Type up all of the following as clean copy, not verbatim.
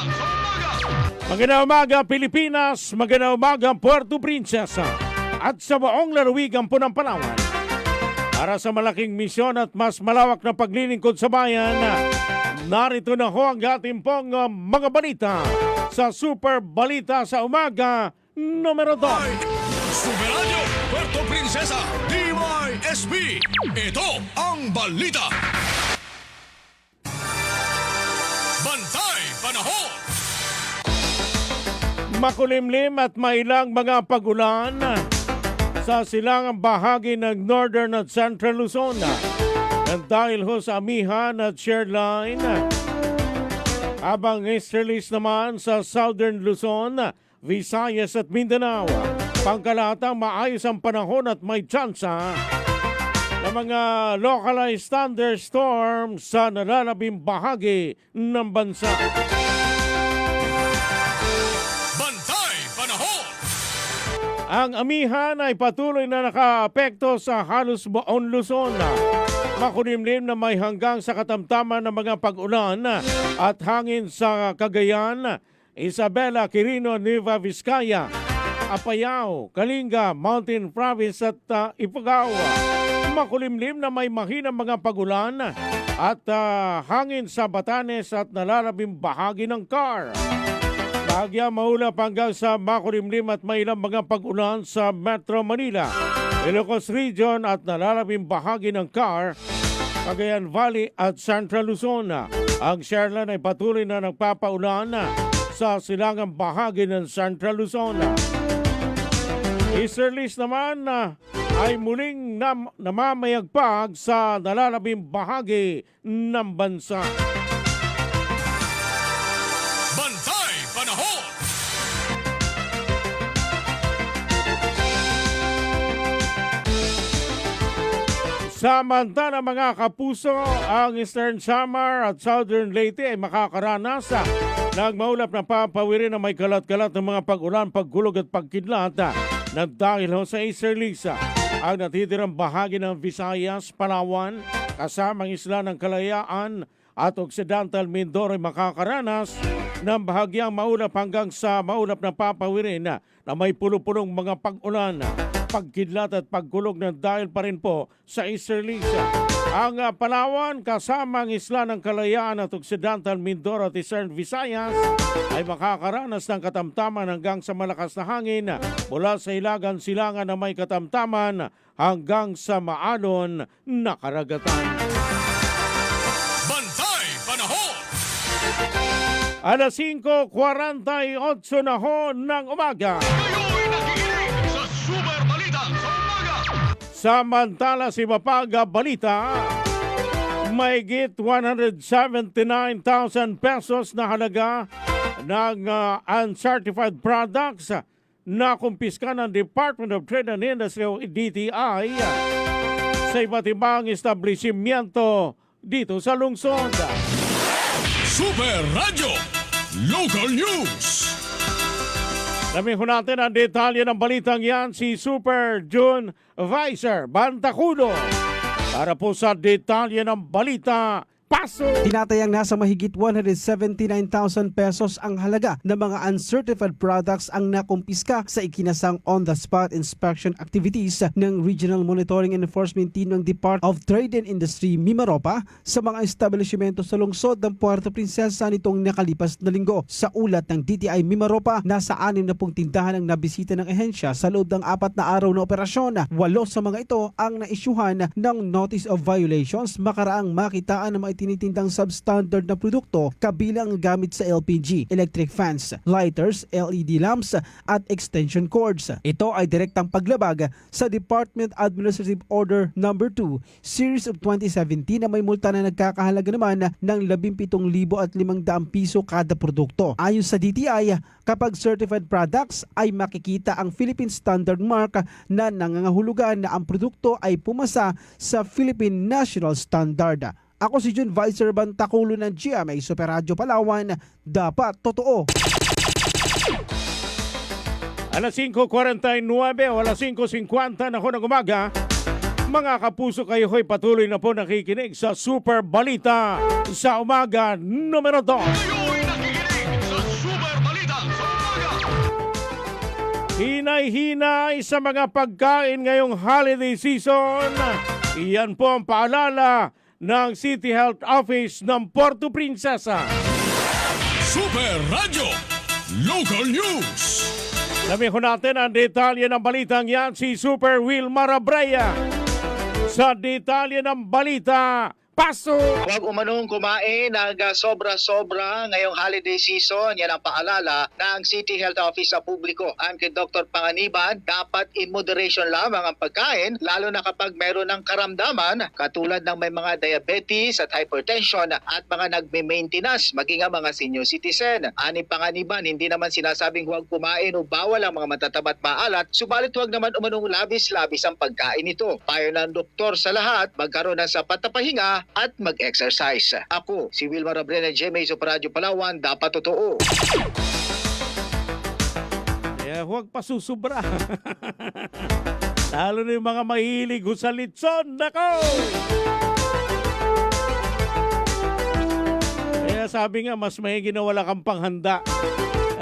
sa umaga. Magandang umaga Pilipinas, magandang umaga Puerto Princesa at sa buong lalawigan po ng Palawan. Para sa malaking misyon at mas malawak na paglilingkod sa bayan, narito na ho ang ating pong mga balita sa Super Balita sa Umaga numero 2. Superadyo, Puerto Princesa, DYSP. Ito ang balita. Bantay Panahon. Makulimlim at mailang mga pagulan sa silangang bahagi ng Northern at Central Luzon. At dahil ho sa amihan at share line, habang easterlies naman sa Southern Luzon, Visayas at Mindanao, pangkalahatang maayos ang panahon at may tsansa ng mga localized thunderstorms sa nalalabing bahagi ng bansa. Bantay Panahon. Ang amihan ay patuloy na nakaapekto sa halos buong Luzon. Makulimlim na may hanggang sa katamtaman ng mga pag-ulan at hangin sa Cagayan, Isabela, Quirino, Nueva Vizcaya, Apayao, Kalinga, Mountain Province at Ifugao. Makulimlim na may mahinang mga pag-ulan at hangin sa Batanes at nalalabing bahagi ng Car. Bahagya maulap hanggang sa makulimlim at may ilang mga pag-ulan sa Metro Manila, Ilocos Region at nalalabing bahagi ng Car, Cagayan Valley at Central Luzon. Ang Sherlan ay patuloy na nagpapaulan sa silangang bahagi ng Central Luzon. Easterlies naman ay muling namamayagpag sa nalalabing bahagi ng bansa. Bantay Panahon. Samantala mga kapuso, ang Eastern Samar at Southern Leyte ay makakaranas ng maulap na papawirin na may kalat-kalat ng mga pag-ulan, pagkulog at pagkidlat na dahil sa easterlies. Ang natitirang bahagi ng Visayas, Palawan, kasamang isla ng Kalayaan at Occidental Mindoro ay makakaranas ng bahagyang maulap hanggang sa maulap na papawirin na may pulo-pulong mga pag-ulan, pagkidlat at pagkulog na dahil pa rin po sa easterlies. Ang Palawan kasama ang isla ng Kalayaan at Occidental Mindoro at Eastern Visayas ay makakaranas ng katamtaman hanggang sa malakas na hangin mula sa Ilagan Silangan na may katamtaman hanggang sa maalon na karagatan. Bantay Panahon. Alas 5:48 na ho ng umaga. Kayo'y nakikinig sa Super Balita sa umaga. Samantala si Mapaga Balita, mahigit 179,000 pesos na halaga ng uncertified products na kumpiska ng Department of Trade and Industry o DTI sa iba't ibang establishmento dito sa lungsod. Super Radio Local News. Namin ho natin ang detalye ng balitang yan si Super June Vicer Bantacudo. Para po sa detalye ng balita, paso! Tinatayang nasa mahigit 179,000 pesos ang halaga ng mga uncertified products ang nakumpiska sa ikinasang on-the-spot inspection activities ng Regional Monitoring and Enforcement Team ng Department of Trade and Industry Mimaropa sa mga establishmento sa lungsod ng Puerto Princesa nitong nakalipas na linggo. Sa ulat ng DTI Mimaropa, nasa 60 tindahan ang nabisita ng ehensya sa loob ng 4 na araw na operasyon. 8 sa mga ito ang naisyuhan ng Notice of Violations makaraang makitaan ng mga tinitindang substandard na produkto kabilang gamit sa LPG, electric fans, lighters, LED lamps at extension cords. Ito ay direktang paglabag sa Department Administrative Order No. 2 Series of 2017 na may multa na nagkakahalaga naman ng 17,500 piso kada produkto. Ayon sa DTI, kapag certified products ay makikita ang Philippine Standard Mark na nangangahulugan na ang produkto ay pumasa sa Philippine National Standard. Ako si June Vicer Bantaculo ng GMA Super Radio Palawan. Dapat totoo. Alas 5:49 o alas 5:50 na ho ng umaga. Mga kapuso, kayo ho'y patuloy na po nakikinig sa Super Balita sa Umaga numero 2. Kayo'y nakikinig sa Hinay-hinay sa mga pagkain ngayong holiday season. Iyan po ang paalala ng City Health Office ng Puerto Princesa. Super Radio Local News. Sabihin natin ang detalye ng balitang yan si Super Wilmar Abraya. Sa detalye ng balita, pasok! Huwag umanong kumain ng sobra-sobra ngayong holiday season. Yan ang paalala ng City Health Office sa publiko. Ang kay Dr. Panganiban, dapat in moderation lamang ang pagkain, lalo na kapag meron ng karamdaman katulad ng may mga diabetes at hypertension at mga nagme-maintenance, maging ang mga senior citizen. Ani Panganiban, hindi naman sinasabing huwag kumain o bawal ang mga matatabat maalat, subalit huwag naman umanong labis-labis ang pagkain ito. Payo ng doktor sa lahat, magkaroon ng sapat na pahinga at mag-exercise. Ako, si Wilmar Abrena, GMA Super Radio Palawan, dapat totoo. Kaya huwag pa susubra. Lalo na yung mga mahilig ho sa litson. Nako! Kaya sabi nga, mas mahigi na wala kang panghanda.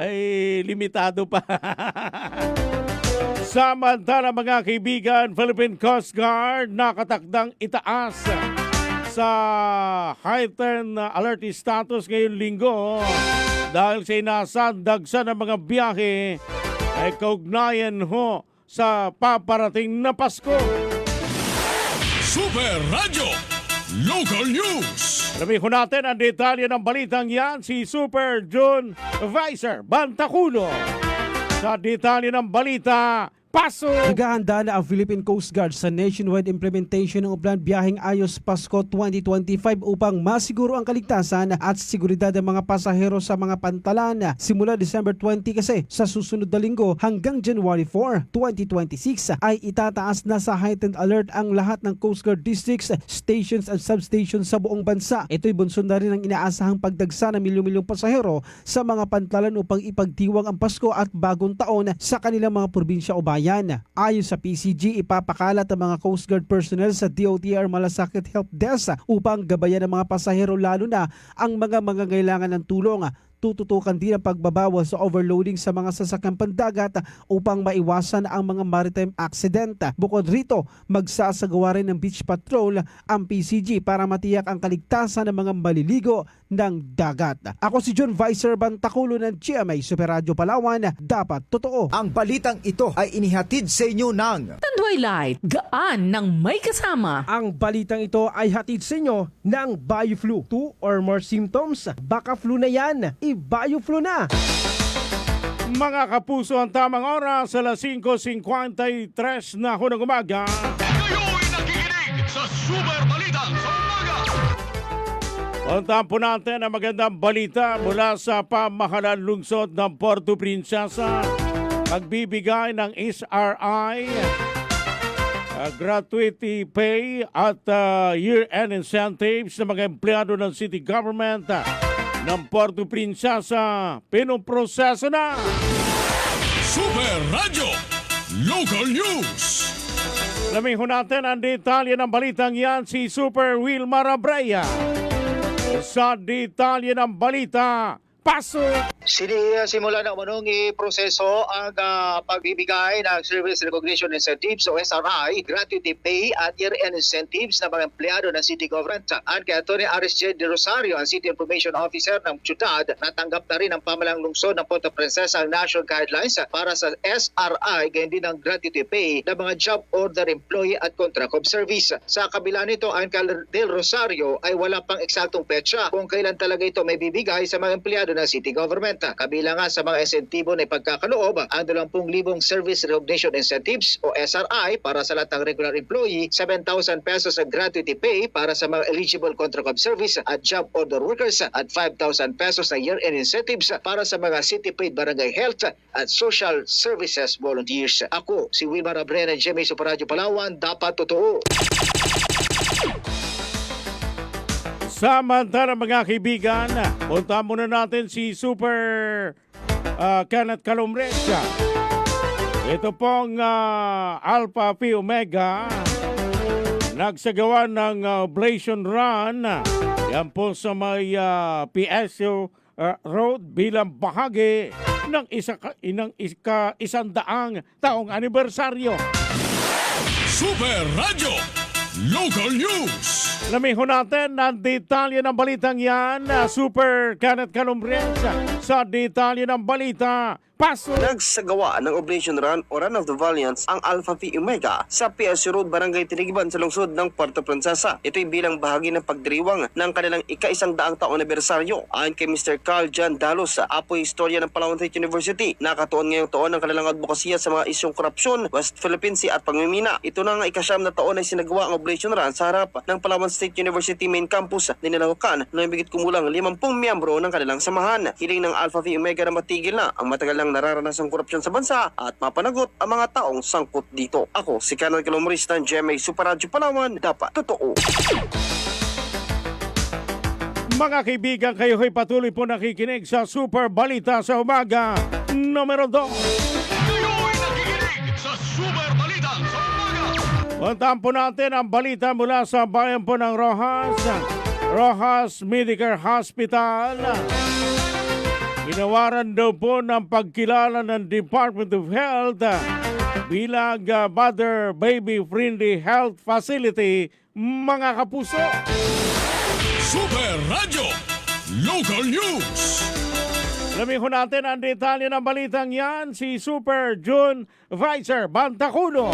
Ay, limitado pa. Samantala mga kaibigan, Philippine Coast Guard nakatakdang itaas sa heightened alert status ngayong linggo dahil sa inasandagsa ng mga biyahe ay kaugnayan ho sa paparating na Pasko. Super Radio Local News. Alamin ko natin ang detalye ng balitang yan si Super June Vicer Bantaculo. Sa detalye ng balita, pasok! Naghahanda na ang Philippine Coast Guard sa nationwide implementation ng Upland Biyaheng Ayos Pasko 2025 upang masiguro ang kaligtasan at seguridad ng mga pasahero sa mga pantalan. Simula December 20 kasi sa susunod na linggo hanggang January 4, 2026 ay itataas na sa heightened alert ang lahat ng Coast Guard districts, stations at substations sa buong bansa. Ito'y bunson na rin ang inaasahang pagdagsa ng milyong-milyong pasahero sa mga pantalan upang ipagdiwang ang Pasko at bagong taon sa kanilang mga probinsya o bayan. Ayon sa PCG, ipapakalat ang mga Coast Guard personnel sa DOTR Malasakit Help Desk upang gabayan ang mga pasahero lalo na ang mga mangangailangan ng tulong. Tututukan din ang pagbabawal sa overloading sa mga sasakyang pandagat upang maiwasan ang mga maritime accident. Bukod rito, magsasagawa rin ng beach patrol ang PCG para matiyak ang kaligtasan ng mga maliligo ng dagat. Ako si John Vicer Bantaculo ng GMA Super Radio Palawan. Dapat totoo. Ang balitang ito ay inihatid sa inyo ng Tanduay Light, gaan ng may kasama. Ang balitang ito ay hatid sa inyo ng BioFlu. 2 or more symptoms, baka flu na yan. I-BioFlu na! Mga kapuso, ang tamang oras sa 5:53 na ho ng umaga. Kayo'y nakikinig sa Super Balita sa umaga. Puntahan po natin ang magandang balita mula sa pamahalaan lungsod ng Puerto Princesa. Pagbibigay ng SRI, gratuity pay at year-end incentives sa mga empleyado ng city government ng Puerto Princesa. Pinoproseso na! Super Radio Local News. Alamin ho natin ang detalye ng balitang yan si Super Wilmar Abraya. Sa detalye ng balita, pasok! Simula na umanong iproseso ang pagbibigay ng Service Recognition Incentives o SRI, gratuity pay at year-end incentives ng mga empleyado ng City Government. Ang kay Atty. Aris J. De Rosario, ang City Information Officer ng Ciudad, natanggap na rin ang pamalang lungsod ng Puerto Princesa ang national guidelines para sa SRI, gayon din ang gratuity pay ng mga job order employee at contract of service. Sa kabila nito, ang kay Del Rosario ay wala pang eksaktong petsa kung kailan talaga ito may bibigay sa mga empleyado ng City Government. Kabilang nga sa mga insentibo na ipagkakaloob ang 20,000 Service Recognition Incentives o SRI para sa lahat ng regular employee, 7,000 pesos sa gratuity pay para sa mga eligible contract of service at job order workers at 5,000 pesos na year-end incentives para sa mga city-paid barangay health at social services volunteers. Ako, si Wilmar Abrena, GMA Super Radio Palawan, dapat totoo. Samantala mga kaibigan, punta muna natin si Super Kenneth Calumrecha. Ito pong Alpha Phi Omega nagsagawa ng oblation run. Yan po sa may PSU Road bilang bahagi ng isandaang taong anibersaryo. Super Radio Local News. Lamihon natin ang detalye ng balitang yan. Super Kenneth Calumbrens sa detalye ng balita. Paso! Nagsagawa ng Operation Run o Run of the Valiants ang Alpha Phi Omega sa PSC Road, Barangay Tinigiban sa lungsod ng Puerto Princesa. Ito'y bilang bahagi ng pagdiriwang ng kanilang ika-100 taong anibersaryo. Ayon kay Mr. Carl John Dalos, Apoy Historia ng Palawan State University, nakatuon ngayong taon ng kanilang advokasya sa mga isyong korupsyon, West Philippine Sea at pangmimina. Ito na nga ika-9 na taon ay sinagawa ang Operation Run sa harap ng Palawan State University main campus na nilahukan ng bigit kumulang 50 miyembro ng kanilang samahan. Hiling ng Alpha Phi Omega na matigil na ang matagal ng nararanasang korupsyon sa bansa at mapanagot ang mga taong sangkot dito. Ako si Kenneth Calumbrens ng GMA Super Radio Palawan, dapat totoo. Mga kaibigan, kayo ay patuloy po nakikinig sa Super Balita sa umaga. Numero 2. Kayo'y nakikinig sa Super Balita sa umaga. Puntahan po natin ang balita mula sa bayan po ng Rojas Medical Hospital. Ginawaran daw po ng pagkilala ng Department of Health bilang Mother Baby Friendly Health Facility, mga kapuso. Super Radio Local News. Lamihon natin ang detalye ng balitang yan, si Super June Vicer Bantacuno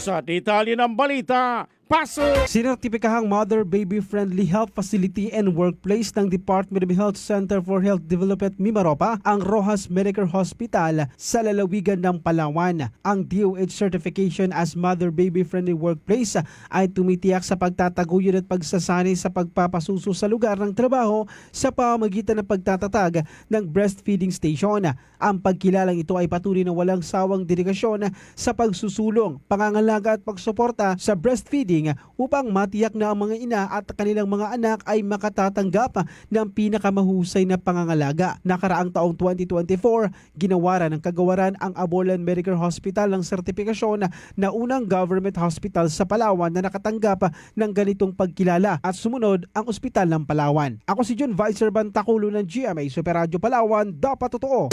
sa detalye ng balita. Paso! Sinertipikahang Mother Baby Friendly Health Facility and Workplace ng Department of Health Center for Health Development Mimaropa ang Rojas Medical Hospital sa lalawigan ng Palawan. Ang DOH certification as Mother Baby Friendly Workplace ay tumitiyak sa pagtataguyod at pagsasanay sa pagpapasuso sa lugar ng trabaho sa pamamagitan ng pagtatatag ng breastfeeding station. Ang pagkilalang ito ay patuloy na walang sawang dedikasyon sa pagsusulong, pangangalaga at pagsuporta sa breastfeeding upang matiyak na ang mga ina at kanilang mga anak ay makatatanggap ng pinakamahusay na pangangalaga. Nakaraang taong 2024, ginawaran ng kagawaran ang Abolan Medical Hospital ng sertipikasyon na unang government hospital sa Palawan na nakatanggap ng ganitong pagkilala at sumunod ang Ospital ng Palawan. Ako si June Vicer Bantaculo ng GMA Super Radio Palawan, dapat totoo.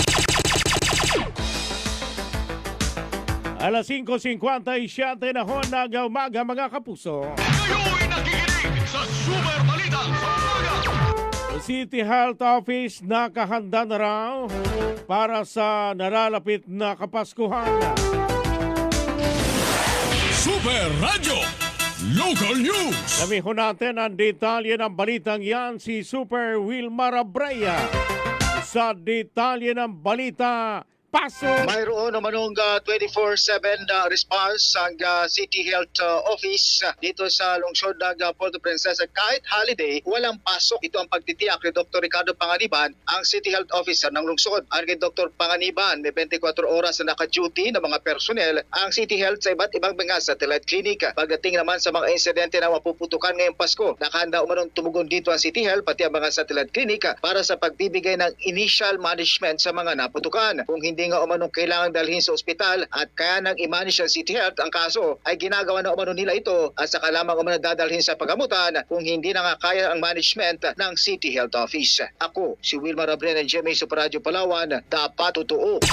Alas 5:57 na ho ng umaga, mga kapuso. Kayo'y nakikinig sa Super Balita sa umaga. City Health Office nakahanda na raw para sa nalalapit na Kapaskuhan. Super Radio Local News. Lamihon natin ang detalye ng balitang yan, si Super Wilmar Abraya sa detalye ng balita. Paso! Mayroon namanong 24/7 response ang City Health Office dito sa lungsod ng Puerto Princesa. Kahit holiday, walang pasok. Ito ang pagtitiyak ni Dr. Ricardo Panganiban, ang City Health Officer ng lungsod. Ang kay Dr. Panganiban, may 24 oras na naka-duty ng mga personnel ang City Health sa iba't ibang mga satellite clinic. Pagdating naman sa mga insidente na mapuputukan ngayong Pasko, nakahanda umanong tumugon dito ang City Health pati ang mga satellite clinic para sa pagbibigay ng initial management sa mga naputukan. Kung hindi nga umanong kailangan dalhin sa ospital at kaya nang i-manage ng City Health ang kaso, ay ginagawa na umano nila ito at saka lamang umano dadalhin sa pagamutan kung hindi na nga kaya ang management ng City Health Office. Ako, si Wilmar Abreu ng GMA Super Radio Palawan, dapat totoo.